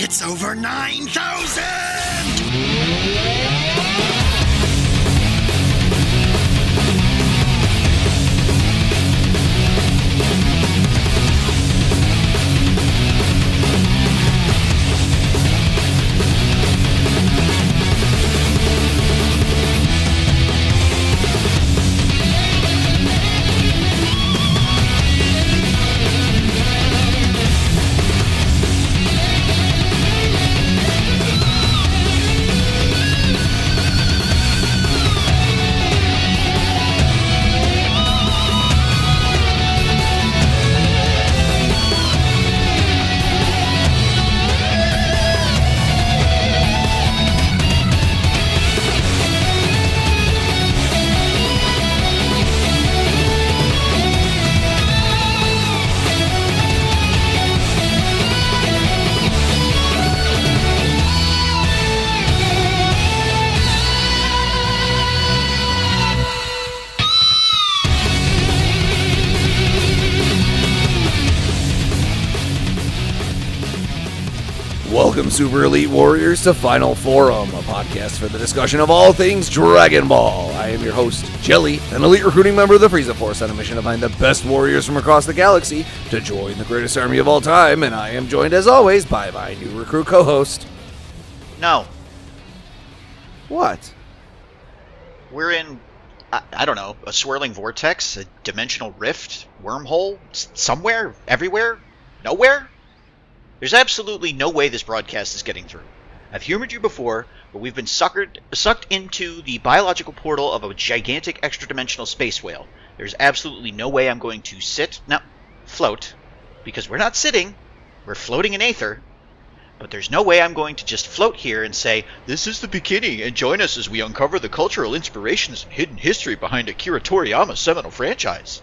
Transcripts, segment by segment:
It's over 9,000! Welcome, Super Elite Warriors, to Final Forum, a podcast for the discussion of all things Dragon Ball. I am your host, Jelli, an elite recruiting member of the Frieza Force on a mission to find the best warriors from across the galaxy to join the greatest army of all time, and I am joined, as always, by my new recruit co-host. No. What? We're in, I don't know, a swirling vortex, a dimensional rift, wormhole, somewhere, everywhere, nowhere? There's absolutely no way this broadcast is getting through. I've humored you before, but we've been sucked into the biological portal of a gigantic extra-dimensional space whale. There's absolutely no way I'm going to float, because we're not sitting, we're floating in aether, but there's no way I'm going to just float here and say, "This is the beginning, and join us as we uncover the cultural inspirations and hidden history behind Akira Toriyama's seminal franchise."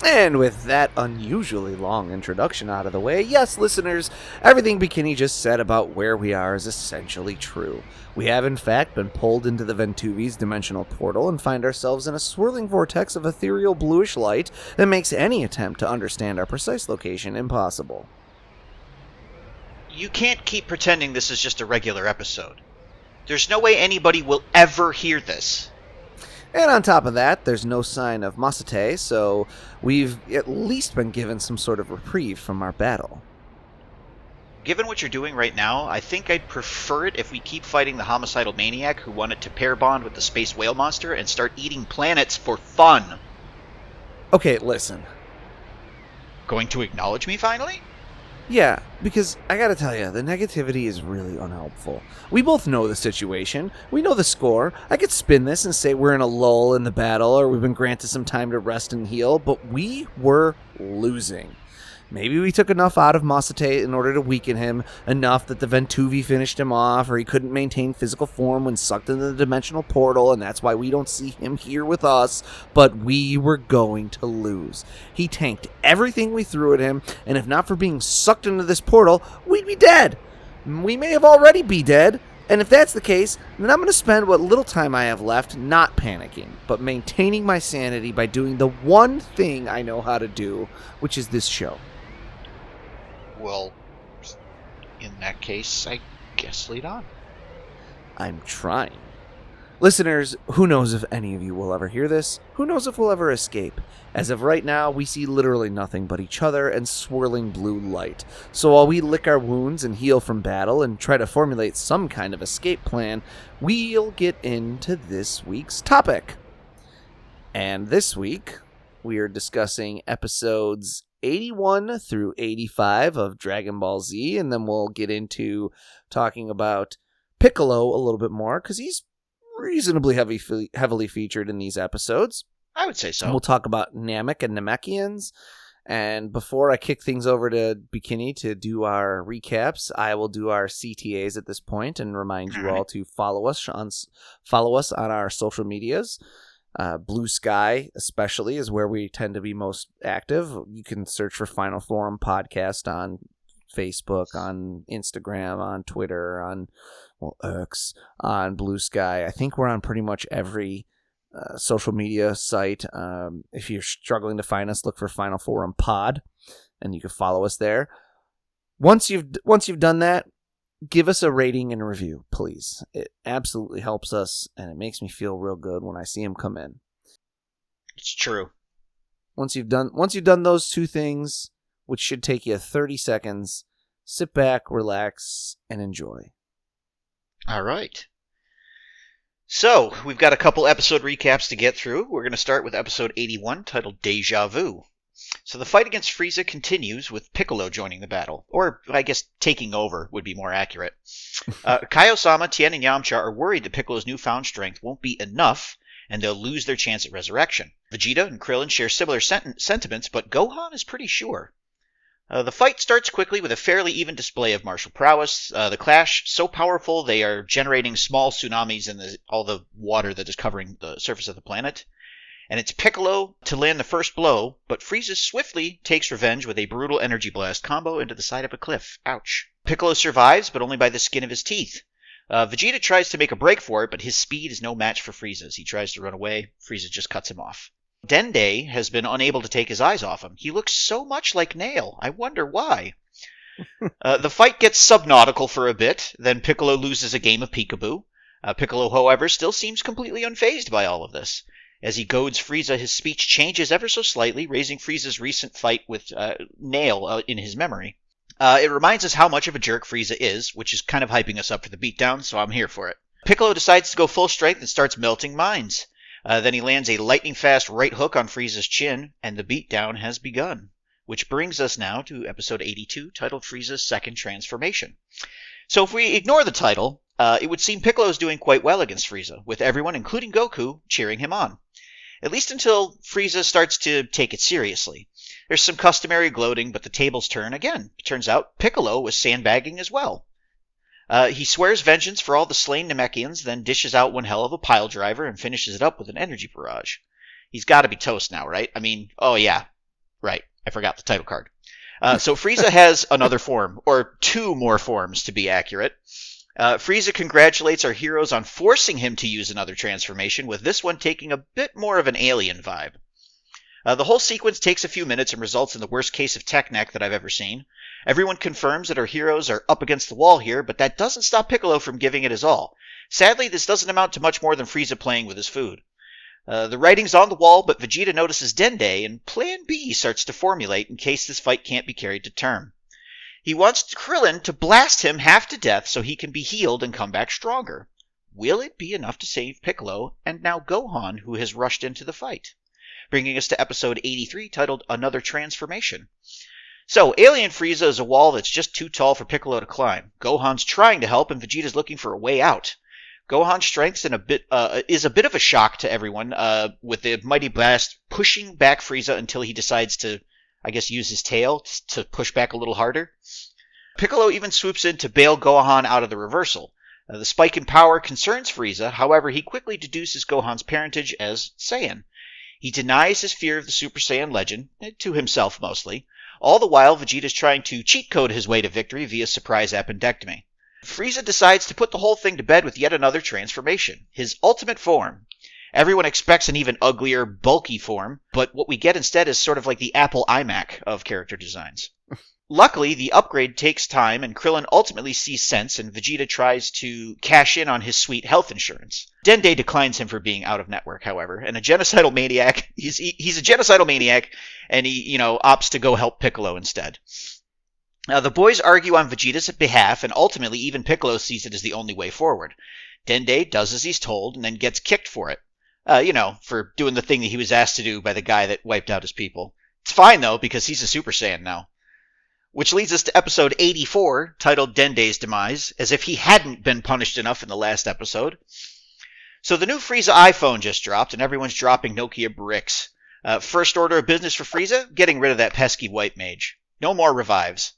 And with that unusually long introduction out of the way, yes, listeners, everything Bekinney just said about where we are is essentially true. We have, in fact, been pulled into the Ventuvi's dimensional portal and find ourselves in a swirling vortex of ethereal bluish light that makes any attempt to understand our precise location impossible. You can't keep pretending this is just a regular episode. There's no way anybody will ever hear this. And on top of that, there's no sign of Masate, so we've at least been given some sort of reprieve from our battle. Given what you're doing right now, I think I'd prefer it if we keep fighting the homicidal maniac who wanted to pair bond with the space whale monster and start eating planets for fun. Okay, listen. Going to acknowledge me finally? Yeah, because I gotta tell you, the negativity is really unhelpful. We both know the situation. We know the score. I could spin this and say we're in a lull in the battle or we've been granted some time to rest and heal, but we were losing. Maybe we took enough out of Masate in order to weaken him, enough that the Ventuvi finished him off, or he couldn't maintain physical form when sucked into the dimensional portal, and that's why we don't see him here with us, but we were going to lose. He tanked everything we threw at him, and if not for being sucked into this portal, we'd be dead. We may have already be dead, and if that's the case, then I'm going to spend what little time I have left not panicking, but maintaining my sanity by doing the one thing I know how to do, which is this show. Well, in that case, I guess lead on. I'm trying. Listeners, who knows if any of you will ever hear this? Who knows if we'll ever escape? As of right now, we see literally nothing but each other and swirling blue light. So while we lick our wounds and heal from battle and try to formulate some kind of escape plan, we'll get into this week's topic. And this week, we are discussing episodes 81 through 85 of Dragon Ball Z, and then we'll get into talking about Piccolo a little bit more, because he's reasonably heavily featured in these episodes. I would say so. And we'll talk about Namek and Namekians, and before I kick things over to Bekinney to do our recaps, I will do our CTAs at this point and remind you all to follow us on our social medias. Blue Sky, especially, is where we tend to be most active. You can search for Final Forum Podcast on Facebook, on Instagram, on Twitter, on X, on Blue Sky. I think we're on pretty much every social media site. If you're struggling to find us, look for Final Forum Pod, and you can follow us there. Once you've done that, give us a rating and review, please. It absolutely helps us, and it makes me feel real good when I see them come in. It's true. Once you've done those two things, which should take you 30 seconds, sit back, relax, and enjoy. All right. So, we've got a couple episode recaps to get through. We're going to start with episode 81, titled Deja Vu. So the fight against Frieza continues, with Piccolo joining the battle. Or, I guess, taking over would be more accurate. Kaio-sama, Tien, and Yamcha are worried that Piccolo's newfound strength won't be enough, and they'll lose their chance at resurrection. Vegeta and Krillin share similar sentiments, but Gohan is pretty sure. The fight starts quickly with a fairly even display of martial prowess. The clash, so powerful they are generating small tsunamis in all the water that is covering the surface of the planet. And it's Piccolo to land the first blow, but Frieza swiftly takes revenge with a brutal energy blast combo into the side of a cliff. Ouch. Piccolo survives, but only by the skin of his teeth. Vegeta tries to make a break for it, but his speed is no match for Frieza's. He tries to run away. Frieza just cuts him off. Dende has been unable to take his eyes off him. He looks so much like Nail. I wonder why. The fight gets subnautical for a bit, then Piccolo loses a game of peekaboo. Piccolo, however, still seems completely unfazed by all of this. As he goads Frieza, his speech changes ever so slightly, raising Frieza's recent fight with Nail in his memory. It reminds us how much of a jerk Frieza is, which is kind of hyping us up for the beatdown, so I'm here for it. Piccolo decides to go full strength and starts melting minds. Then he lands a lightning-fast right hook on Frieza's chin, and the beatdown has begun. Which brings us now to episode 82, titled Frieza's Second Transformation. So if we ignore the title, it would seem Piccolo is doing quite well against Frieza, with everyone, including Goku, cheering him on. At least until Frieza starts to take it seriously. There's some customary gloating, but the tables turn again. It turns out Piccolo was sandbagging as well. He swears vengeance for all the slain Namekians, then dishes out one hell of a pile driver and finishes it up with an energy barrage. He's got to be toast now, right? I mean, oh yeah, right. I forgot the title card. So Frieza has another form, or two more forms to be accurate. Frieza congratulates our heroes on forcing him to use another transformation, with this one taking a bit more of an alien vibe. The whole sequence takes a few minutes and results in the worst case of tech neck that I've ever seen. Everyone confirms that our heroes are up against the wall here, but that doesn't stop Piccolo from giving it his all. Sadly, this doesn't amount to much more than Frieza playing with his food. The writing's on the wall, but Vegeta notices Dende, and Plan B starts to formulate in case this fight can't be carried to term. He wants Krillin to blast him half to death so he can be healed and come back stronger. Will it be enough to save Piccolo, and now Gohan, who has rushed into the fight? Bringing us to episode 83, titled Another Transformation. So, Alien Frieza is a wall that's just too tall for Piccolo to climb. Gohan's trying to help, and Vegeta's looking for a way out. Gohan's strength is a bit of a shock to everyone, with the Mighty Blast pushing back Frieza until he decides to, I guess, use his tail to push back a little harder. Piccolo even swoops in to bail Gohan out of the reversal. The spike in power concerns Frieza, however, he quickly deduces Gohan's parentage as Saiyan. He denies his fear of the Super Saiyan legend, to himself mostly. All the while, Vegeta's trying to cheat code his way to victory via surprise appendectomy. Frieza decides to put the whole thing to bed with yet another transformation, his ultimate form. Everyone expects an even uglier, bulky form, but what we get instead is sort of like the Apple iMac of character designs. Luckily, the upgrade takes time, and Krillin ultimately sees sense, and Vegeta tries to cash in on his sweet health insurance. Dende declines him for being out of network, however, and a genocidal maniac. He's a genocidal maniac, and he, opts to go help Piccolo instead. Now, the boys argue on Vegeta's behalf, and ultimately even Piccolo sees it as the only way forward. Dende does as he's told, and then gets kicked for it. For doing the thing that he was asked to do by the guy that wiped out his people. It's fine, though, because he's a Super Saiyan now. Which leads us to episode 84, titled Dende's Demise, as if he hadn't been punished enough in the last episode. So the new Frieza iPhone just dropped, and everyone's dropping Nokia bricks. First order of business for Frieza, getting rid of that pesky white mage. No more revives.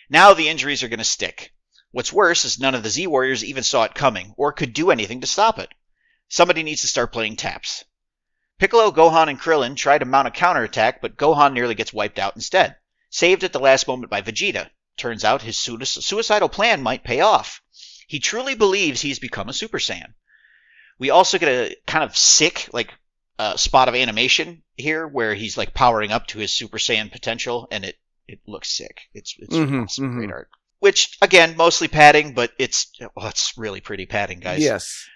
Now the injuries are going to stick. What's worse is none of the Z-Warriors even saw it coming, or could do anything to stop it. Somebody needs to start playing taps. Piccolo, Gohan, and Krillin try to mount a counterattack, but Gohan nearly gets wiped out instead. Saved at the last moment by Vegeta. Turns out his suicidal plan might pay off. He truly believes he's become a Super Saiyan. We also get a kind of sick, spot of animation here, where he's powering up to his Super Saiyan potential, and it looks sick. It's awesome, great art. which, again, mostly padding, but it's really pretty padding, guys. Yes.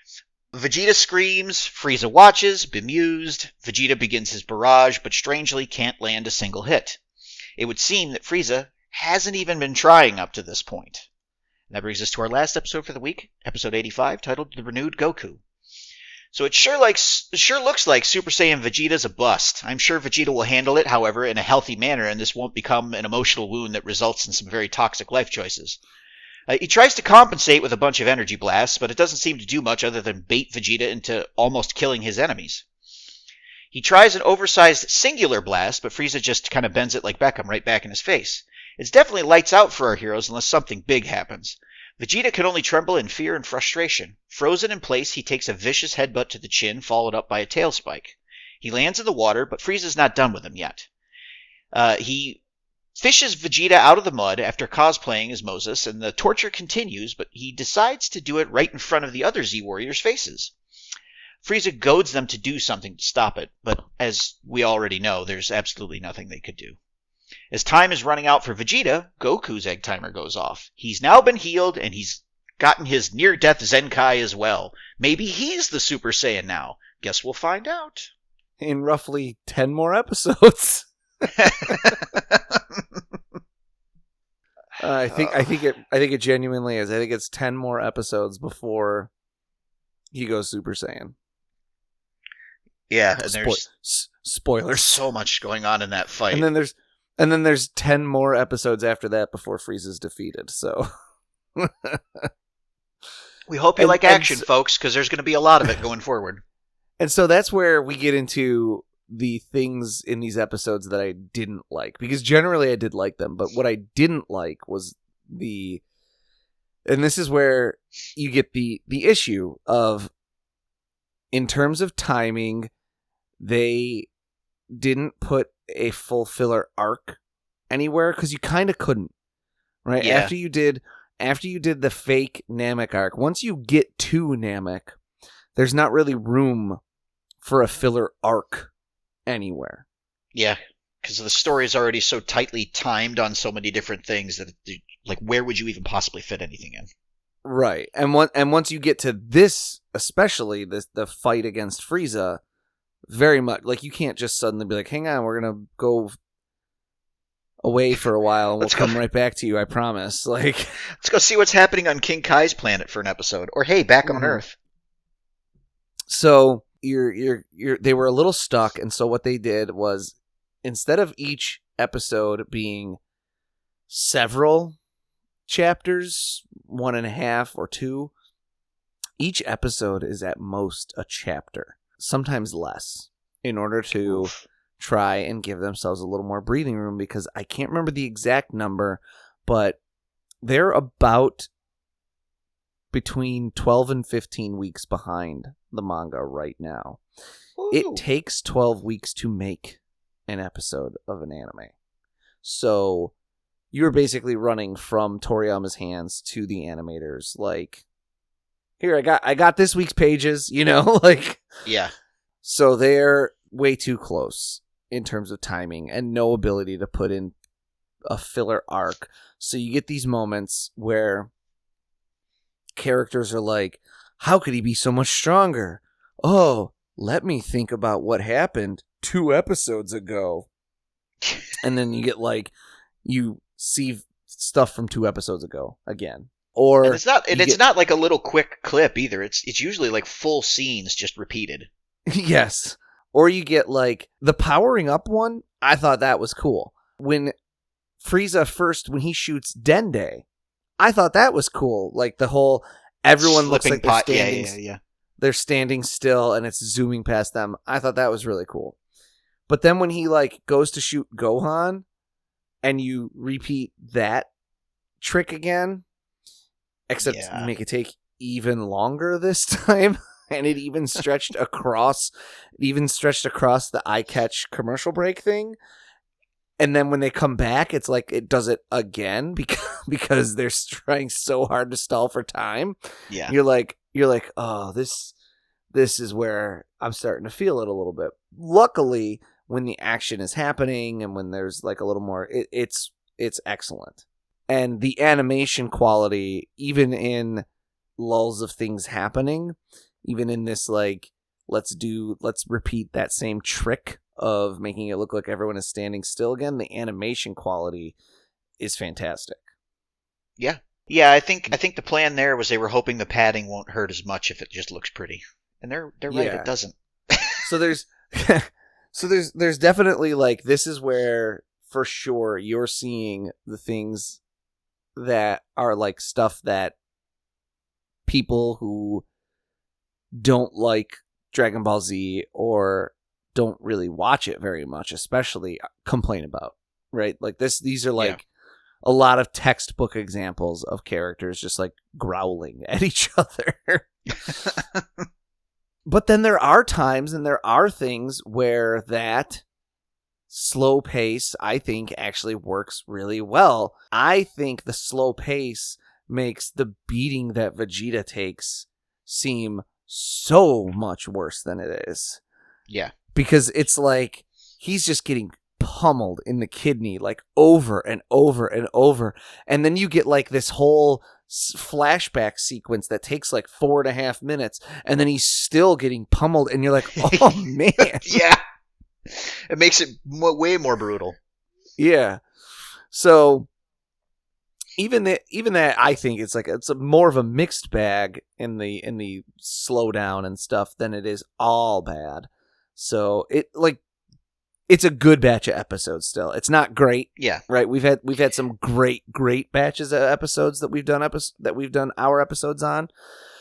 Vegeta screams, Frieza watches, bemused. Vegeta begins his barrage, but strangely can't land a single hit. It would seem that Frieza hasn't even been trying up to this point. And that brings us to our last episode for the week, episode 85, titled The Renewed Goku. So it sure looks like Super Saiyan Vegeta's a bust. I'm sure Vegeta will handle it, however, in a healthy manner, and this won't become an emotional wound that results in some very toxic life choices. He tries to compensate with a bunch of energy blasts, but it doesn't seem to do much other than bait Vegeta into almost killing his enemies. He tries an oversized singular blast, but Frieza just kind of bends it like Beckham right back in his face. It's definitely lights out for our heroes unless something big happens. Vegeta can only tremble in fear and frustration. Frozen in place, he takes a vicious headbutt to the chin, followed up by a tail spike. He lands in the water, but Frieza's not done with him yet. He fishes Vegeta out of the mud after cosplaying as Moses, and the torture continues, but he decides to do it right in front of the other Z-Warriors' faces. Frieza goads them to do something to stop it, but as we already know, there's absolutely nothing they could do. As time is running out for Vegeta, Goku's egg timer goes off. He's now been healed, and he's gotten his near-death Zenkai as well. Maybe he's the Super Saiyan now. Guess we'll find out. In roughly 10 more episodes. I think it genuinely is. I think it's 10 more episodes before he goes Super Saiyan. Yeah, and there's spoilers. So much going on in that fight. And then there's 10 more episodes after that before Frieza's defeated. So we hope you like action, folks, because there's going to be a lot of it going forward. And so that's where we get into the things in these episodes that I didn't like, because generally I did like them, but what I didn't like was and this is where you get the issue of, in terms of timing, they didn't put a full filler arc anywhere, because you kind of couldn't, right? Yeah. After you did the fake Namek arc, once you get to Namek, there's not really room for a filler arc anywhere. Yeah, because the story is already so tightly timed on so many different things that, like, where would you even possibly fit anything in? Right, and once you get to this, especially the fight against Frieza, very much like you can't just suddenly be like, "Hang on, we're gonna go away for a while, and we'll come right back to you. I promise." Like, let's go see what's happening on King Kai's planet for an episode, or hey, back on Earth. So they were a little stuck, and so what they did was, instead of each episode being several chapters, 1.5 or 2, each episode is at most a chapter, sometimes less, in order to try and give themselves a little more breathing room, because I can't remember the exact number, but they're about between 12 and 15 weeks behind the manga right now. Ooh. It takes 12 weeks to make an episode of an anime. So you're basically running from Toriyama's hands to the animators. Like, here, I got this week's pages, like. Yeah. So they're way too close in terms of timing, and no ability to put in a filler arc. So you get these moments where characters are like, how could he be so much stronger? Oh, let me think about what happened 2 episodes ago. And then you get you see stuff from 2 episodes ago again. Or and it's not like a little quick clip either. It's usually like full scenes just repeated. Yes. Or you get the powering up one. I thought that was cool. When Frieza when he shoots Dende, I thought that was cool. Like the whole, everyone looks like they're standing. Yeah. They're standing still and it's zooming past them. I thought that was really cool. But then when he goes to shoot Gohan and you repeat that trick again, except you make it take even longer this time, and it even stretched across the eye catch commercial break thing. And then when they come back, it's like it does it again because they're trying so hard to stall for time. Yeah. You're like, oh, this is where I'm starting to feel it a little bit. Luckily, when the action is happening and when there's a little more, it's excellent. And the animation quality, even in lulls of things happening, even in this, like, let's repeat that same trick of making it look like everyone is standing still again, the animation quality is fantastic. Yeah. Yeah, I think the plan there was they were hoping the padding won't hurt as much if it just looks pretty. And they're right, it doesn't. So there's there's definitely, like, this is where for sure you're seeing the things that are like stuff that people who don't like Dragon Ball Z or don't really watch it very much, especially, complain about, right? Like these are like a lot of textbook examples of characters just like growling at each other. But then there are times and there are things where that slow pace, I think, actually works really well. I think the slow pace makes the beating that Vegeta takes seem so much worse than it is. Yeah. Because it's like he's just getting pummeled in the kidney, like, over and over and over. And then you get like this whole flashback sequence that takes like 4.5 minutes, and then he's still getting pummeled, and you're like, oh man. Yeah. It makes it way more brutal. Yeah. So even that, I think it's like it's more of a mixed bag in the slowdown and stuff than it is all bad. So it's a good batch of episodes still. It's not great. Yeah. Right. We've had some great batches of episodes that we've done our episodes on.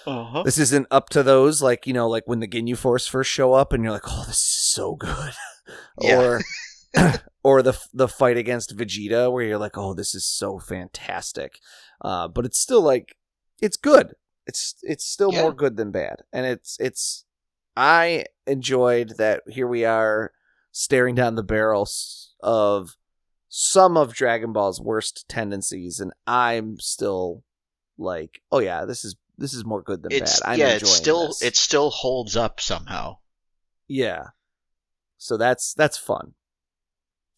Uh-huh. This isn't up to those, like, you know, like when the Ginyu Force first show up and you're like, oh, this is so good. Yeah. Or the fight against Vegeta where you're like, oh, this is so fantastic. But it's still like, it's good. It's still more good than bad. And I enjoyed that here we are staring down the barrel of some of Dragon Ball's worst tendencies. And I'm still like, oh yeah, this is more good than bad. I'm enjoying this. It still holds up somehow. Yeah. So that's fun.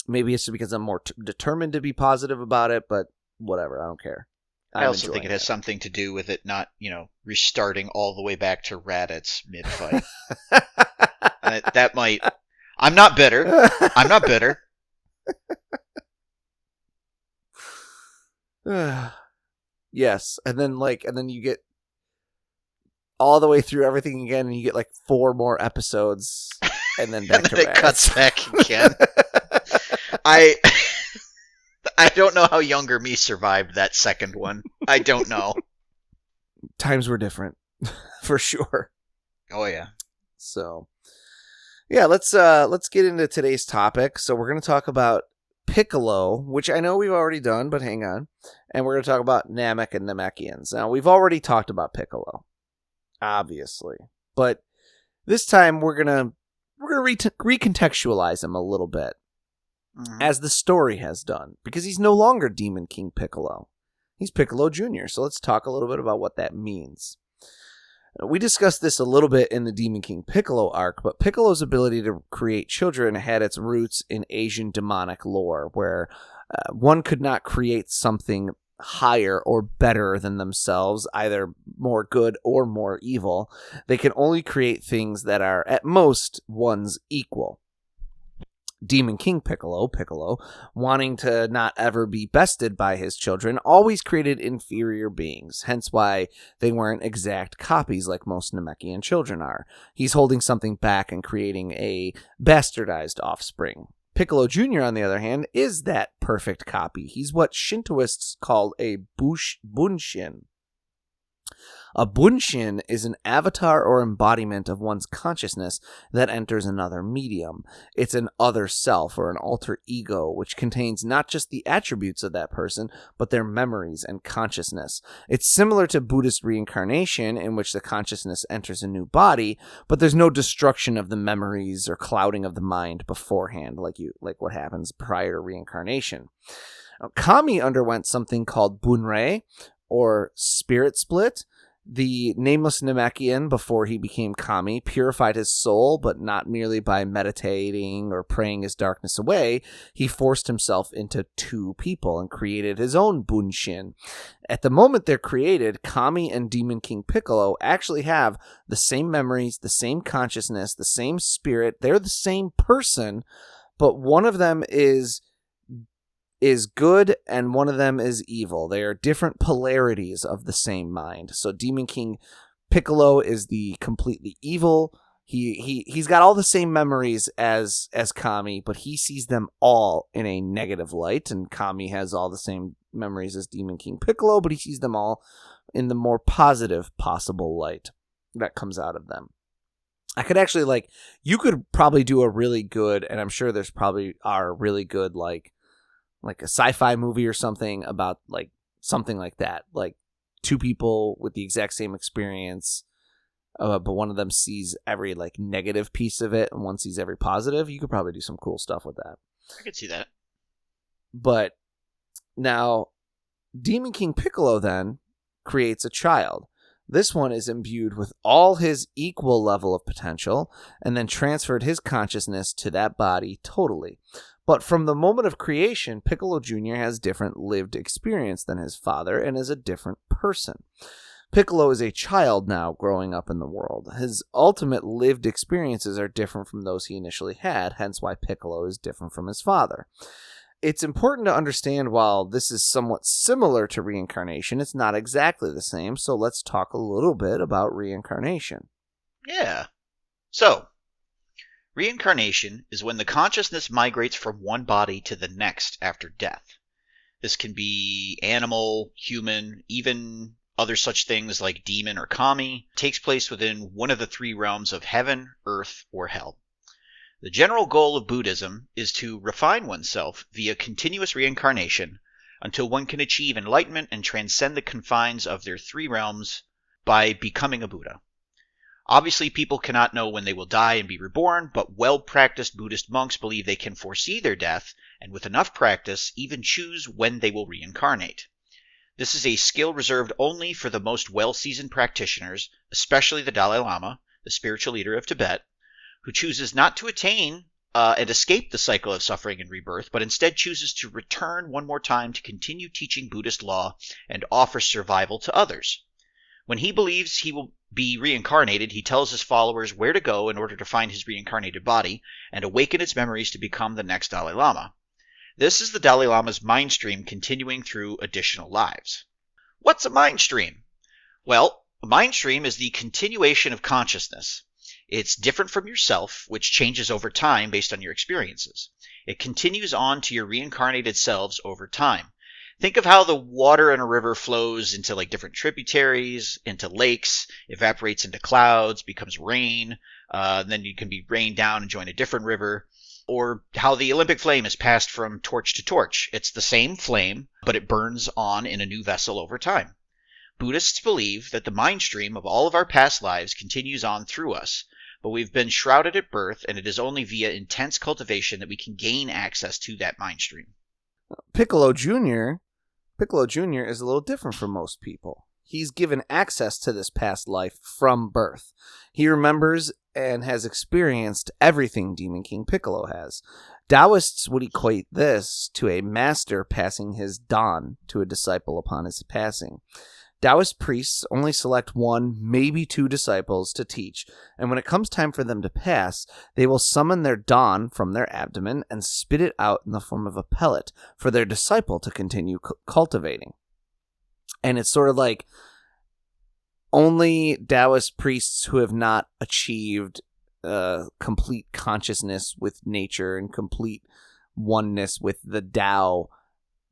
Maybe it's because I'm more determined to be positive about it, but whatever, I don't care. I also think it has something to do with it not, restarting all the way back to Raditz mid-fight. That might... I'm not bitter. Yes, and then you get all the way through everything again, and you get like 4 more episodes, and then back to Raditz. It cuts back again. I don't know how younger me survived that second one. I don't know. Times were different, for sure. Oh yeah. So, yeah, let's get into today's topic. So we're going to talk about Piccolo, which I know we've already done, but hang on. And we're going to talk about Namek and Namekians. Now, we've already talked about Piccolo, obviously, but this time we're going to recontextualize him a little bit. As the story has done, because he's no longer Demon King Piccolo. He's Piccolo Jr., so let's talk a little bit about what that means. We discussed this a little bit in the Demon King Piccolo arc, but Piccolo's ability to create children had its roots in Asian demonic lore, where one could not create something higher or better than themselves, either more good or more evil. They can only create things that are, at most, one's equal. Demon King Piccolo, wanting to not ever be bested by his children, always created inferior beings, hence why they weren't exact copies like most Namekian children are. He's holding something back and creating a bastardized offspring. Piccolo Jr., on the other hand, is that perfect copy. He's what Shintoists call a bunshin. A bunshin is an avatar or embodiment of one's consciousness that enters another medium. It's an other self or an alter ego, which contains not just the attributes of that person, but their memories and consciousness. It's similar to Buddhist reincarnation, in which the consciousness enters a new body, but there's no destruction of the memories or clouding of the mind beforehand, like what happens prior to reincarnation. Now, Kami underwent something called bunrei, or spirit split. The nameless Namekian, before he became Kami, purified his soul, but not merely by meditating or praying his darkness away. He forced himself into two people and created his own Bunshin. At the moment they're created, Kami and Demon King Piccolo actually have the same memories, the same consciousness, the same spirit. They're the same person, but one of them is good and one of them is evil. They are different polarities of the same mind. So Demon King Piccolo is the completely evil. He's got all the same memories as Kami, but he sees them all in a negative light, and Kami has all the same memories as Demon King Piccolo, but he sees them all in the more positive possible light that comes out of them. I could actually, you could probably do a really good, and I'm sure there's probably are really good, like a sci-fi movie or something about something like that, like two people with the exact same experience, but one of them sees every negative piece of it and one sees every positive. You could probably do some cool stuff with that. I could see that. But now Demon King Piccolo then creates a child. This one is imbued with all his equal level of potential and then transferred his consciousness to that body totally. But from the moment of creation, Piccolo Jr. has different lived experience than his father and is a different person. Piccolo is a child now growing up in the world. His ultimate lived experiences are different from those he initially had, hence why Piccolo is different from his father. It's important to understand while this is somewhat similar to reincarnation, it's not exactly the same, so let's talk a little bit about reincarnation. Yeah. So, reincarnation is when the consciousness migrates from one body to the next after death. This can be animal, human, even other such things like demon or kami. It takes place within one of the three realms of heaven, earth, or hell. The general goal of Buddhism is to refine oneself via continuous reincarnation until one can achieve enlightenment and transcend the confines of their three realms by becoming a Buddha. Obviously, people cannot know when they will die and be reborn, but well-practiced Buddhist monks believe they can foresee their death, and with enough practice, even choose when they will reincarnate. This is a skill reserved only for the most well-seasoned practitioners, especially the Dalai Lama, the spiritual leader of Tibet, who chooses not to attain and escape the cycle of suffering and rebirth, but instead chooses to return one more time to continue teaching Buddhist law and offer survival to others. When he believes he will be reincarnated, he tells his followers where to go in order to find his reincarnated body and awaken its memories to become the next Dalai Lama. This is the Dalai Lama's mind stream continuing through additional lives. What's a mind stream? Well, a mind stream is the continuation of consciousness. It's different from yourself, which changes over time based on your experiences. It continues on to your reincarnated selves over time. Think of how the water in a river flows into different tributaries, into lakes, evaporates into clouds, becomes rain, then you can be rained down and join a different river. Or how the Olympic flame is passed from torch to torch. It's the same flame, but it burns on in a new vessel over time. Buddhists believe that the mind stream of all of our past lives continues on through us, but we've been shrouded at birth, and it is only via intense cultivation that we can gain access to that mind stream. Piccolo Jr. is a little different from most people. He's given access to this past life from birth. He remembers and has experienced everything Demon King Piccolo has. Taoists would equate this to a master passing his dan to a disciple upon his passing. Taoist priests only select one, maybe two disciples to teach, and when it comes time for them to pass, they will summon their dan from their abdomen and spit it out in the form of a pellet for their disciple to continue cultivating. And it's sort of like only Taoist priests who have not achieved complete consciousness with nature and complete oneness with the Tao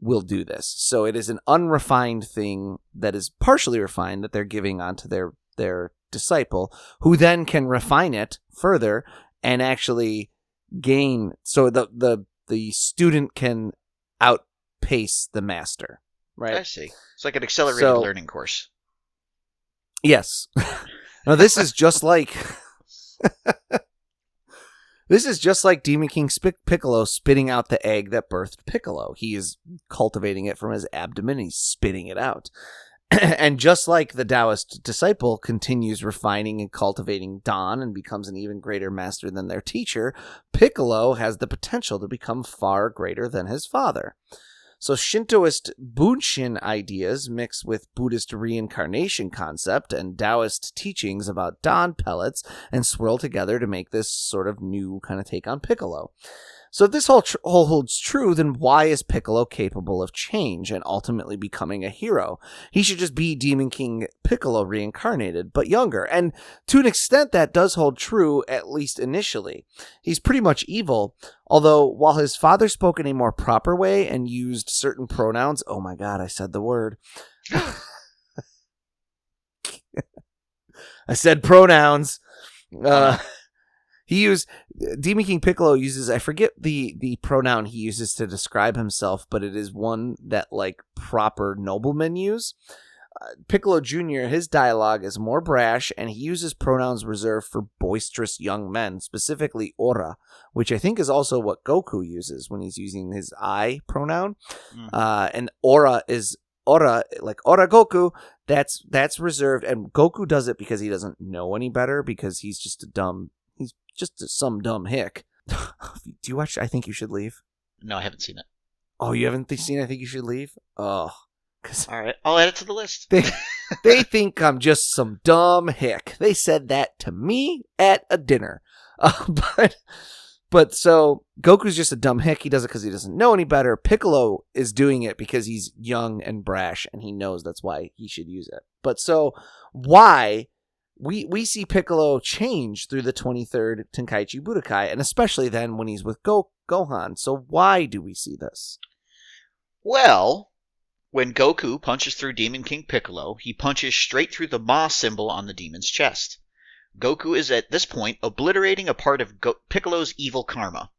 will do this. So it is an unrefined thing that is partially refined that they're giving onto their disciple, who then can refine it further and actually gain. So the student can outpace the master, right? I see. It's like an accelerated learning course. Yes. Now this is just like this is just like Demon King Piccolo spitting out the egg that birthed Piccolo. He is cultivating it from his abdomen. He's spitting it out. And just like the Taoist disciple continues refining and cultivating Dan and becomes an even greater master than their teacher, Piccolo has the potential to become far greater than his father. So Shintoist Bunshin ideas mixed with Buddhist reincarnation concept and Taoist teachings about Dan pellets and swirl together to make this sort of new kind of take on Piccolo. So if this whole holds true, then why is Piccolo capable of change and ultimately becoming a hero? He should just be Demon King Piccolo reincarnated, but younger. And to an extent, that does hold true, at least initially. He's pretty much evil, although while his father spoke in a more proper way and used certain pronouns, oh my god, I said the word. I said pronouns. Demon King Piccolo uses, I forget the pronoun he uses to describe himself, but it is one that like proper noblemen use. Piccolo Jr., his dialogue is more brash, and he uses pronouns reserved for boisterous young men, specifically Ora, which I think is also what Goku uses when he's using his I pronoun. And Ora is Ora, like Ora Goku, that's reserved, and Goku does it because he doesn't know any better, because he's just some dumb hick. Do you watch I Think You Should Leave? No, I haven't seen it. Oh, you haven't seen I Think You Should Leave? Oh. All right, I'll add it to the list. They think I'm just some dumb hick. They said that to me at a dinner. But so Goku's just a dumb hick. He does it because he doesn't know any better. Piccolo is doing it because he's young and brash, and he knows that's why he should use it. But so why... We see Piccolo change through the 23rd Tenkaichi Budokai, and especially then when he's with Gohan. So why do we see this? Well, when Goku punches through Demon King Piccolo, he punches straight through the Ma symbol on the demon's chest. Goku is at this point obliterating a part of Piccolo's evil karma.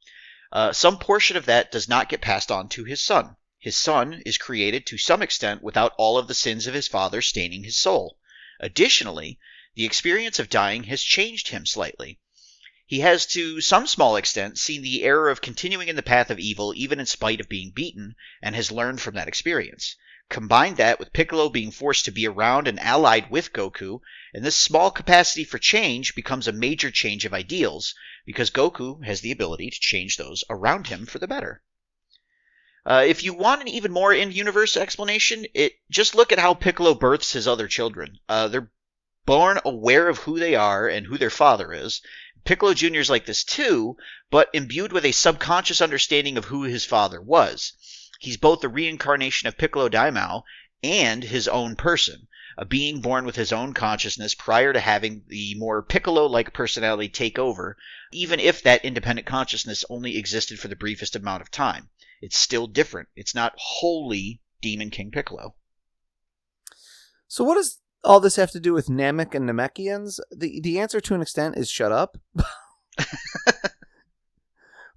Some portion of that does not get passed on to his son. His son is created to some extent without all of the sins of his father staining his soul. Additionally, the experience of dying has changed him slightly. He has, to some small extent, seen the error of continuing in the path of evil even in spite of being beaten, and has learned from that experience. Combine that with Piccolo being forced to be around and allied with Goku, and this small capacity for change becomes a major change of ideals, because Goku has the ability to change those around him for the better. If you want an even more in-universe explanation, just look at how Piccolo births his other children. They're born aware of who they are and who their father is. Piccolo Jr. is like this too, but imbued with a subconscious understanding of who his father was. He's both the reincarnation of Piccolo Daimao and his own person, a being born with his own consciousness prior to having the more Piccolo-like personality take over, even if that independent consciousness only existed for the briefest amount of time. It's still different. It's not wholly Demon King Piccolo. So what does all this have to do with Namek and Namekians? The answer to an extent is shut up.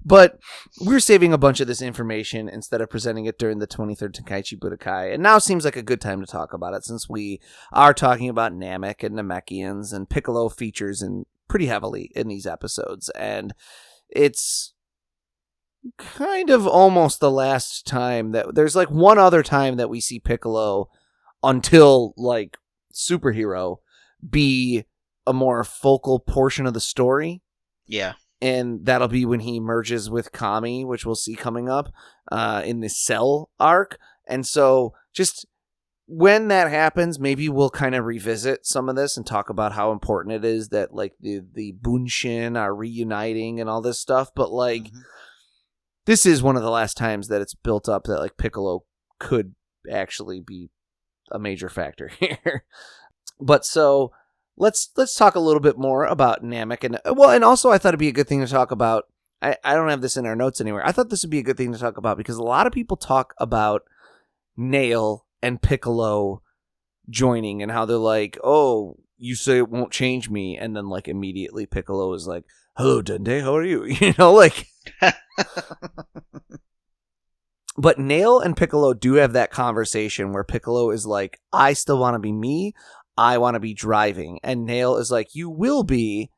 But we're saving a bunch of this information instead of presenting it during the 23rd Tenkaichi Budokai. And now seems like a good time to talk about it, since we are talking about Namek and Namekians, and Piccolo features pretty heavily in these episodes. And it's kind of almost the last time that... There's like one other time that we see Piccolo until like superhero be a more focal portion of the story. Yeah. And that'll be when he merges with Kami, which we'll see coming up in the Cell arc. And so just when that happens, maybe we'll kind of revisit some of this and talk about how important it is that like the Bunshin are reuniting and all this stuff. But like, this is one of the last times that it's built up that like Piccolo could actually be a major factor here. But so let's talk a little bit more about Namek, and also I thought it'd be a good thing to talk about. I don't have this in our notes anywhere. I thought this would be a good thing to talk about because a lot of people talk about Nail and Piccolo joining and how they're like, oh, you say it won't change me, and then like immediately Piccolo is like, hello Dende, how are you? You know, like. But Nail and Piccolo do have that conversation where Piccolo is like, I still want to be me. I want to be driving. And Nail is like, you will be.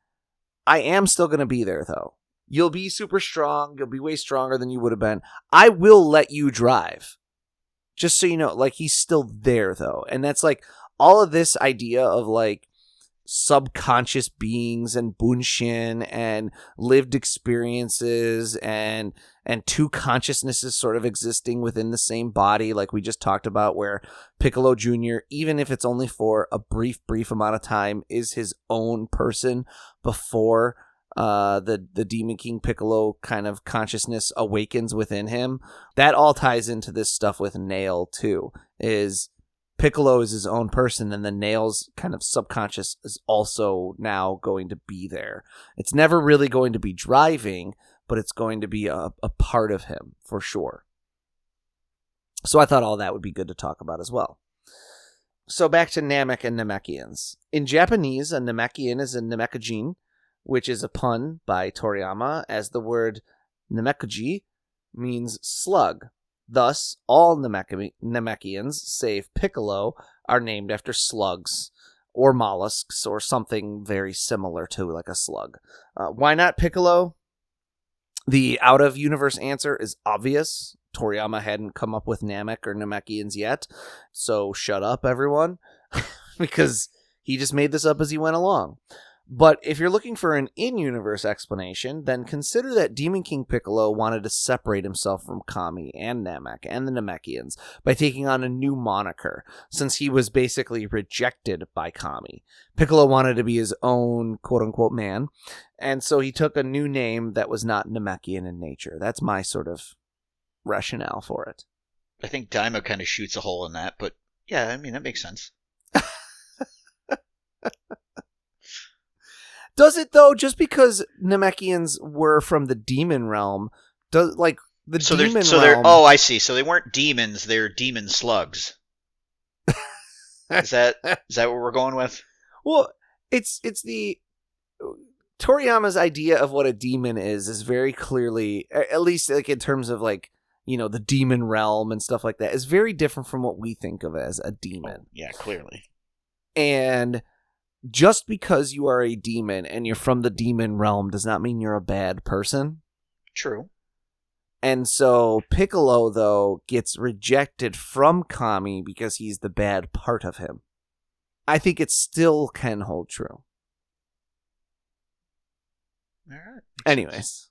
I am still going to be there, though. You'll be super strong. You'll be way stronger than you would have been. I will let you drive. Just so you know, like, he's still there, though. And that's, like, all of this idea of, like, subconscious beings and bunshin and lived experiences and two consciousnesses sort of existing within the same body, like we just talked about, where Piccolo Jr., even if it's only for a brief amount of time, is his own person before the Demon King Piccolo kind of consciousness awakens within him. That all ties into this stuff with Nail too, is Piccolo is his own person, and the Nail's kind of subconscious is also now going to be there. It's never really going to be driving, but it's going to be a part of him for sure. So I thought all that would be good to talk about as well. So back to Namek and Namekians. In Japanese, a Namekian is a Namekijin, which is a pun by Toriyama, as the word Namekuji means slug. Thus, all Namekians, save Piccolo, are named after slugs, or mollusks, or something very similar to like a slug. Why not Piccolo? The out-of-universe answer is obvious. Toriyama hadn't come up with Namek or Namekians yet, so shut up, everyone, because he just made this up as he went along. But if you're looking for an in-universe explanation, then consider that Demon King Piccolo wanted to separate himself from Kami and Namek and the Namekians by taking on a new moniker, since he was basically rejected by Kami. Piccolo wanted to be his own quote-unquote man, and so he took a new name that was not Namekian in nature. That's my sort of rationale for it. I think Daimo kind of shoots a hole in that, but yeah, I mean, that makes sense. Does it, though? Just because Namekians were from the demon realm, does, like, the demon realm... Oh, I see. So they weren't demons, they're demon slugs. Is that what we're going with? Well, it's the... Toriyama's idea of what a demon is very clearly, at least like in terms of, like, you know, the demon realm and stuff like that, is very different from what we think of as a demon. Oh, yeah, clearly. And just because you are a demon and you're from the demon realm does not mean you're a bad person. True. And so Piccolo, though, gets rejected from Kami because he's the bad part of him. I think it still can hold true. All right. Anyways.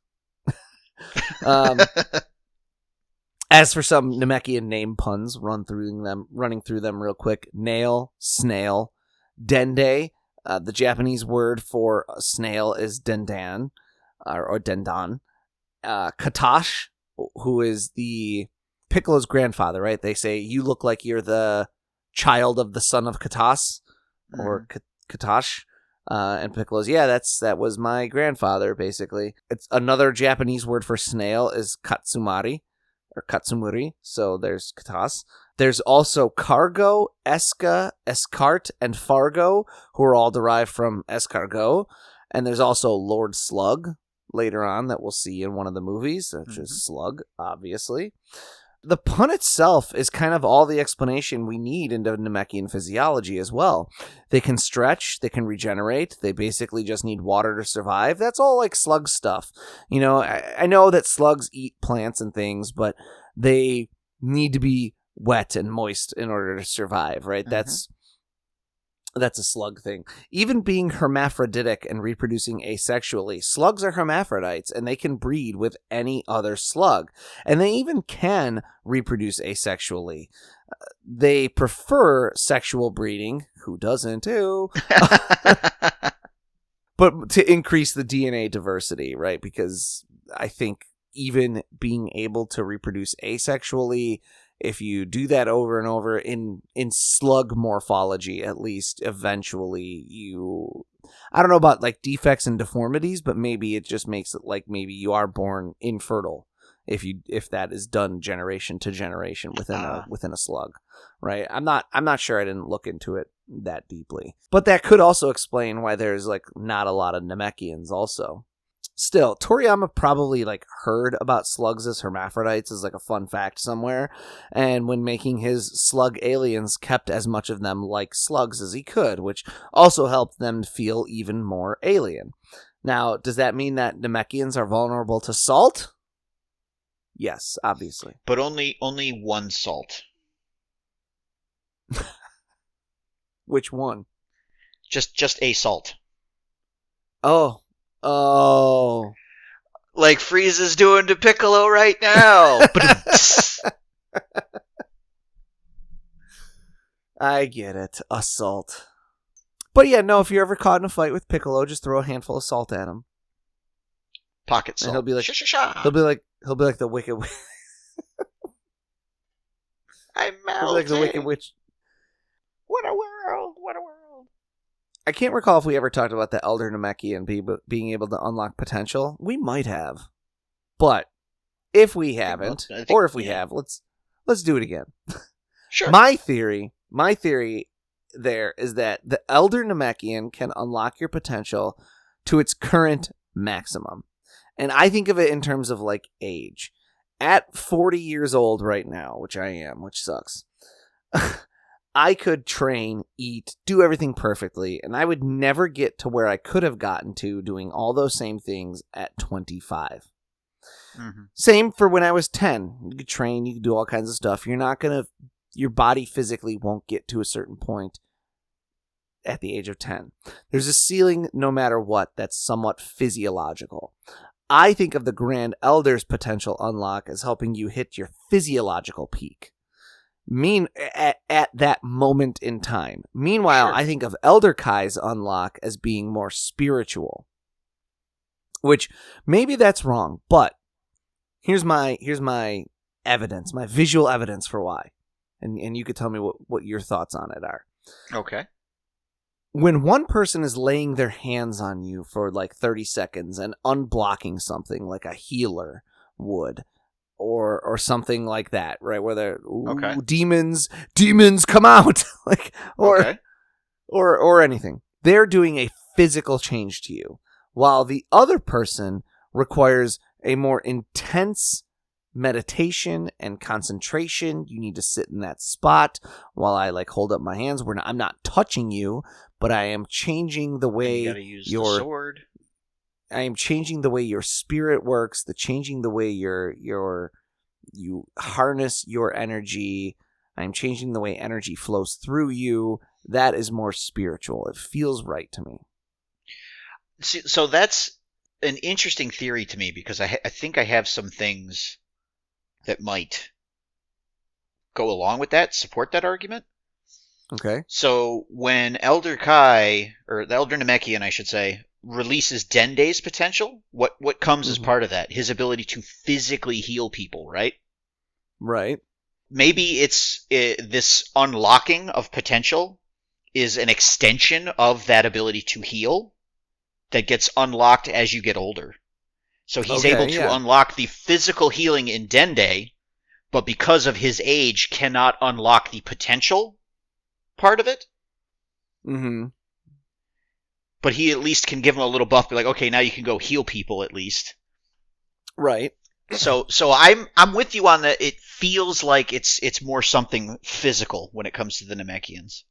As for some Namekian name puns, running through them real quick. Nail, snail. Dende, the Japanese word for snail is dendan, or dendan. Katash, who is the Piccolo's grandfather, right? They say, you look like you're the child of the son of Katas, or Katash. And Piccolo's, yeah, that was my grandfather, basically. It's another Japanese word for snail is katsumari, or katsumuri, so there's Katas. There's also cargo, esca, escart, and fargo, who are all derived from escargot. And there's also Lord Slug later on that we'll see in one of the movies, which is Slug, obviously. The pun itself is kind of all the explanation we need into Namekian physiology as well. They can stretch, they can regenerate, they basically just need water to survive. That's all like slug stuff. You know, I know that slugs eat plants and things, but they need to be wet and moist in order to survive, right? That's a slug thing. Even being hermaphroditic and reproducing asexually, slugs are hermaphrodites and they can breed with any other slug. And they even can reproduce asexually. They prefer sexual breeding. Who doesn't too? But to increase the DNA diversity, right? Because I think even being able to reproduce asexually, if you do that over and over in slug morphology, at least eventually I don't know about like defects and deformities, but maybe it just makes it like maybe you are born infertile if that is done generation to generation within a slug, right? I'm not sure. I didn't look into it that deeply, but that could also explain why there's like not a lot of Namekians also. Still, Toriyama probably like heard about slugs as hermaphrodites as like a fun fact somewhere, and when making his slug aliens kept as much of them like slugs as he could, which also helped them feel even more alien. Now, does that mean that Namekians are vulnerable to salt? Yes, obviously. But only one salt. Which one? Just a salt. Oh. Oh. Like Frieza's doing to Piccolo right now. I get it. Assault. But yeah, no, if you're ever caught in a fight with Piccolo, just throw a handful of salt at him. Pocket salt. And he'll be like, Sha-sha-sha. he'll be like the Wicked Witch. I'm melting. He'll be like the Wicked Witch. What a world. What a world. I can't recall if we ever talked about the Elder Namekian being able to unlock potential. We might have. But if we haven't, or if we have, let's do it again. Sure. My theory there is that the Elder Namekian can unlock your potential to its current maximum. And I think of it in terms of like age. At 40 years old right now, which I am, which sucks, I could train, eat, do everything perfectly, and I would never get to where I could have gotten to doing all those same things at 25. Mm-hmm. Same for when I was 10. You could train, you could do all kinds of stuff. Your body physically won't get to a certain point at the age of 10. There's a ceiling no matter what that's somewhat physiological. I think of the Grand Elder's potential unlock as helping you hit your physiological peak. At that moment in time. Meanwhile, Sure. I think of Elder Kai's unlock as being more spiritual. Which, maybe that's wrong, but here's my evidence, my visual evidence for why. And you could tell me what your thoughts on it are. Okay. When one person is laying their hands on you for like 30 seconds and unblocking something like a healer would, or something like that, right? Where they're Okay. demons come out, like or anything. They're doing a physical change to you, while the other person requires a more intense meditation and concentration. You need to sit in that spot while I like hold up my hands. I'm not touching you, but I am changing the way you gotta use the sword. I am changing the way your spirit works, changing the way you harness your energy. I'm changing the way energy flows through you. That is more spiritual. It feels right to me. See, so that's an interesting theory to me because I think I have some things that might go along with that, support that argument. Okay. So when Elder Kai, or the Elder Namekian, I should say, releases Dende's potential, what comes as part of that? His ability to physically heal people, right? Right. Maybe it's this unlocking of potential is an extension of that ability to heal that gets unlocked as you get older. So he's able to unlock the physical healing in Dende, but because of his age, cannot unlock the potential part of it. Mm-hmm. But he at least can give him a little buff, be like, okay, now you can go heal people at least. Right. So I'm with you on that. It feels like it's more something physical when it comes to the Namekians.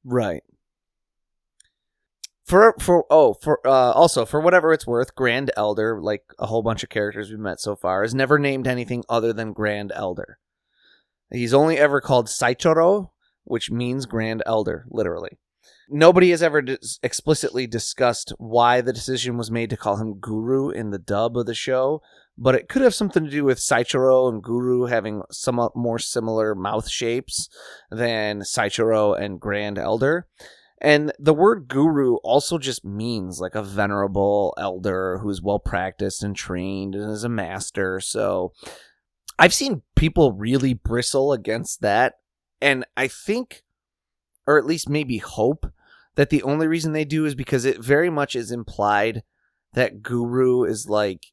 Right. Also for whatever it's worth, Grand Elder, like a whole bunch of characters we've met so far, is never named anything other than Grand Elder. He's only ever called Saichoro, which means Grand Elder, literally. Nobody has ever explicitly discussed why the decision was made to call him Guru in the dub of the show, but it could have something to do with Saichoro and Guru having somewhat more similar mouth shapes than Saichoro and Grand Elder. And the word guru also just means like a venerable elder who's well practiced and trained and is a master. So I've seen people really bristle against that. And I think, or at least maybe hope, that the only reason they do is because it very much is implied that guru is like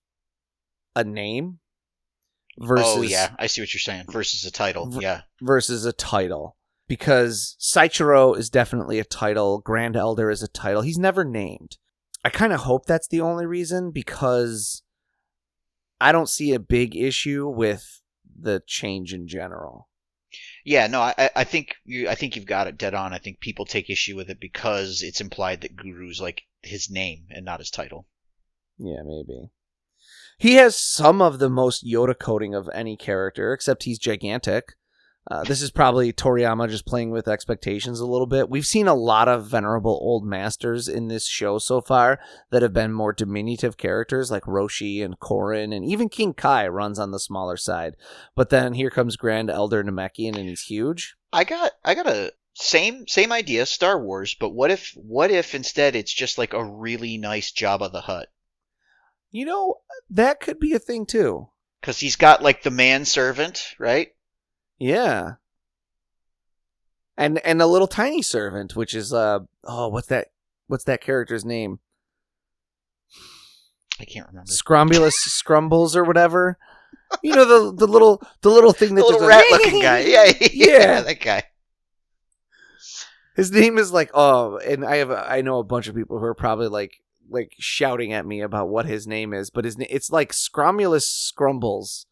a name versus... Oh, yeah. I see what you're saying. Versus a title. Yeah. Versus a title. Because Saichiro is definitely a title. Grand Elder is a title. He's never named. I kind of hope that's the only reason, because I don't see a big issue with the change in general. Yeah, no, I think you've got it dead on. I think people take issue with it because it's implied that Guru's like his name and not his title. Yeah, maybe. He has some of the most Yoda coding of any character, except he's gigantic. This is probably Toriyama just playing with expectations a little bit. We've seen a lot of venerable old masters in this show so far that have been more diminutive characters like Roshi and Korin, and even King Kai runs on the smaller side. But then here comes Grand Elder Namekian, and he's huge. I got a same idea, Star Wars, but what if instead it's just like a really nice Jabba the Hutt? You know, that could be a thing too. Because he's got like the manservant, right? Yeah. And a little tiny servant, which is what's that character's name? I can't remember. Scrumulus Scrumbles or whatever. You know, the little thing that the little rat looking guy. Yeah, that guy. His name is like, and I know a bunch of people who are probably like shouting at me about what his name is, but it's like Scrumulus Scrumbles.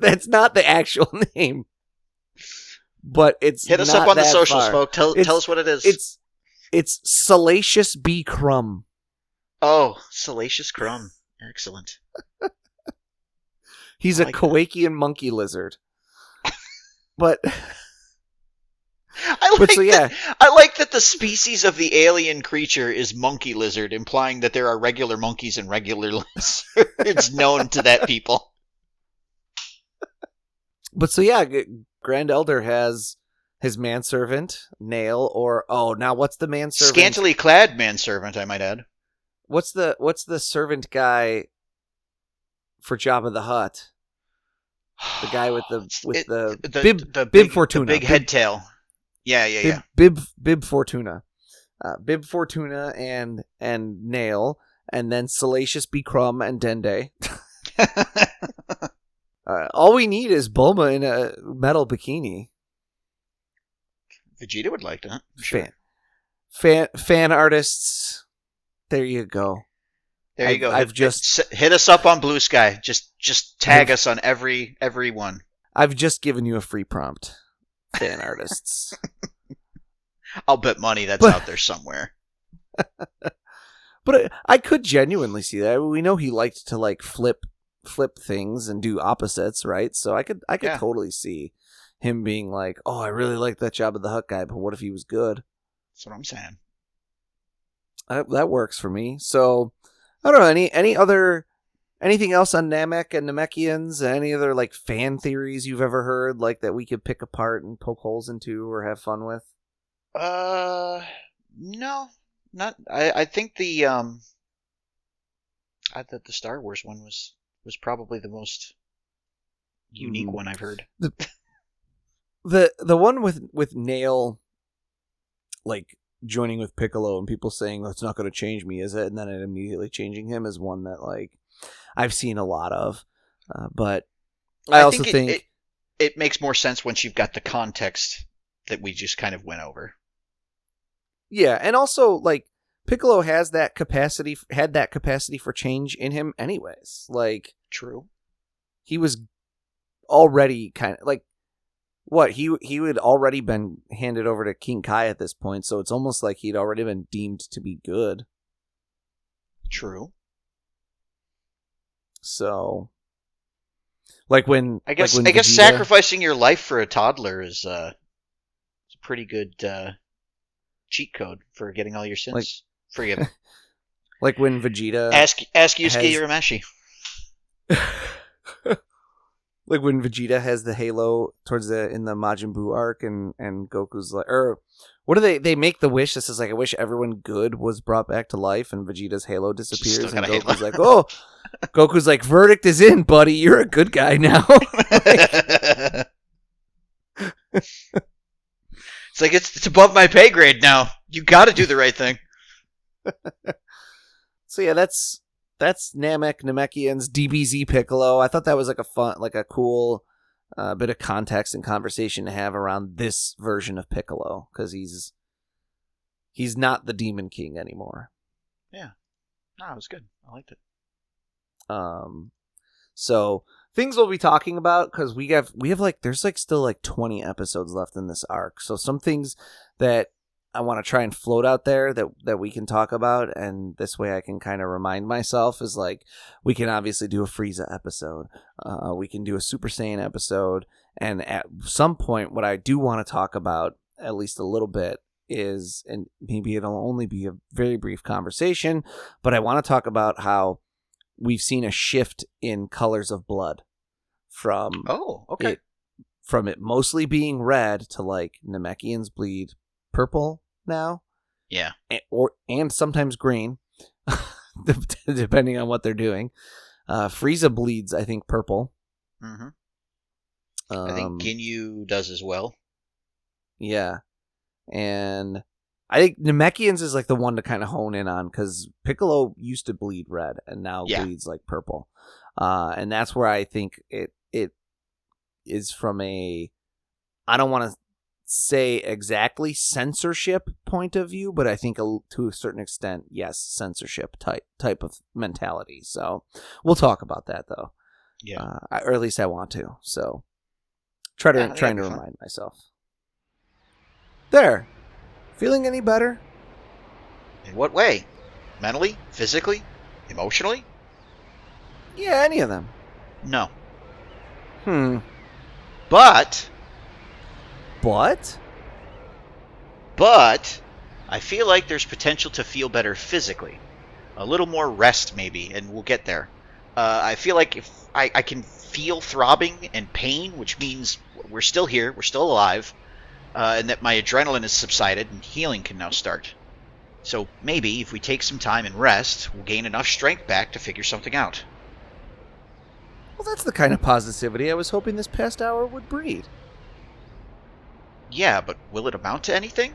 That's not the actual name, but it's hit us not up on the that socials, far. folks. Tell us what it is. It's Salacious B. Crumb. Oh, Salacious Crumb. Excellent. He's a Kowakian monkey lizard. But I like that the species of the alien creature is monkey lizard, implying that there are regular monkeys and regular lizards known to that people. But so yeah, Grand Elder has his manservant, Nail, or now what's the manservant? Scantily clad manservant, I might add. What's the servant guy for Jabba the Hutt? The guy with the Bib Fortuna, the big head tail. Yeah. Bib Fortuna, Bib Fortuna, and Nail, and then Salacious B. Crumb and Dende. All we need is Bulma in a metal bikini. Vegeta would like that. Sure. Fan artists. There you go. There you go. I've just hit us up on Blue Sky. Just tag us on every one. I've just given you a free prompt. Fan artists. I'll bet money that's out there somewhere. But I could genuinely see that. We know he liked to like flip things and do opposites, right? So I could totally see him being like, "Oh, I really like that Jabba the Hutt guy, but what if he was good?" That's what I'm saying. That works for me. So I don't know anything else on Namek and Namekians? Any other like fan theories you've ever heard, like that we could pick apart and poke holes into or have fun with? No, not. I think the Star Wars one was probably the most unique one I've heard. The one with Nail, like joining with Piccolo and people saying that's not going to change me, is it? And then it immediately changing him is one that like I've seen a lot of, but I also think it makes more sense once you've got the context that we just kind of went over. Yeah, and also like Piccolo had that capacity for change in him anyways. Like, true. He was already kind of like he had already been handed over to King Kai at this point, so it's almost like he'd already been deemed to be good. True. So, like when I guess Vegeta, sacrificing your life for a toddler is a pretty good cheat code for getting all your sins forgiven. Like when Vegeta ask Yusuke Urameshi. Like when Vegeta has the halo in the Majin Buu arc, and Goku's like, or what do they make the wish that says like, I wish everyone good was brought back to life, and Vegeta's halo disappears, and Goku's like, oh, Goku's like, verdict is in, buddy, you're a good guy now. It's like it's above my pay grade now. You got to do the right thing. So yeah, that's Namek, Namekians, DBZ Piccolo. I thought that was like a cool bit of context and conversation to have around this version of Piccolo, because he's not the Demon King anymore. Yeah, no, it was good. I liked it. So things we'll be talking about, because we have like there's like still like 20 episodes left in this arc. So some things that I want to try and float out there that we can talk about, and this way I can kind of remind myself is like, we can obviously do a Frieza episode, we can do a Super Saiyan episode, and at some point what I do want to talk about at least a little bit is, and maybe it'll only be a very brief conversation, but I want to talk about how we've seen a shift in colors of blood from from it mostly being red to like Namekians bleed purple now, and sometimes green, depending on what they're doing. Frieza bleeds, I think, purple. Mm-hmm. I think Ginyu does as well. Yeah, and I think Namekians is like the one to kind of hone in on, because Piccolo used to bleed red and now bleeds like purple, and that's where I think it is from a, I don't want to say exactly censorship point of view, but I think to a certain extent, yes, censorship type of mentality. So we'll talk about that though. Yeah, or at least I want to. So trying to remind myself. There, feeling any better? In what way? Mentally, physically, emotionally? Yeah, any of them. No. But I feel like there's potential to feel better physically. A little more rest, maybe, and we'll get there. I feel like if I can feel throbbing and pain, which means we're still here, we're still alive, and that my adrenaline has subsided and healing can now start. So maybe if we take some time and rest, we'll gain enough strength back to figure something out. Well, that's the kind of positivity I was hoping this past hour would breed. Yeah, but will it amount to anything?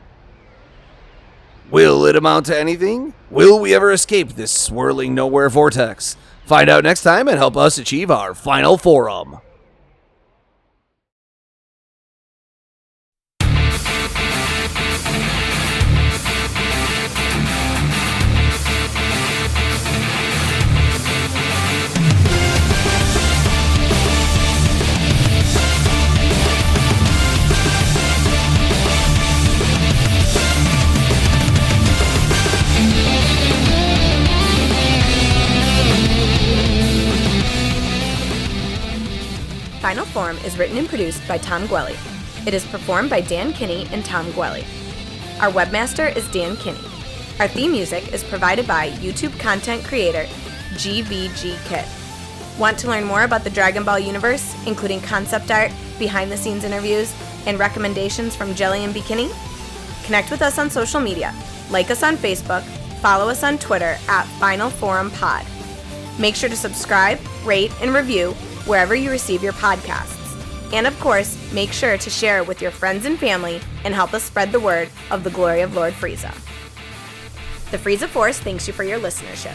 Will it amount to anything? Will we ever escape this swirling nowhere vortex? Find out next time and help us achieve our final forum. Final Form is written and produced by Tom Gwelly. It is performed by Dan Kinney and Tom Gwelly. Our webmaster is Dan Kinney. Our theme music is provided by YouTube content creator GVG Kit. Want to learn more about the Dragon Ball universe, including concept art, behind-the-scenes interviews, and recommendations from Jelli and Bekinney? Connect with us on social media. Like us on Facebook, follow us on Twitter at Final Forum Pod. Make sure to subscribe, rate, and review wherever you receive your podcasts. And of course, make sure to share it with your friends and family and help us spread the word of the glory of Lord Frieza. The Frieza Force thanks you for your listenership.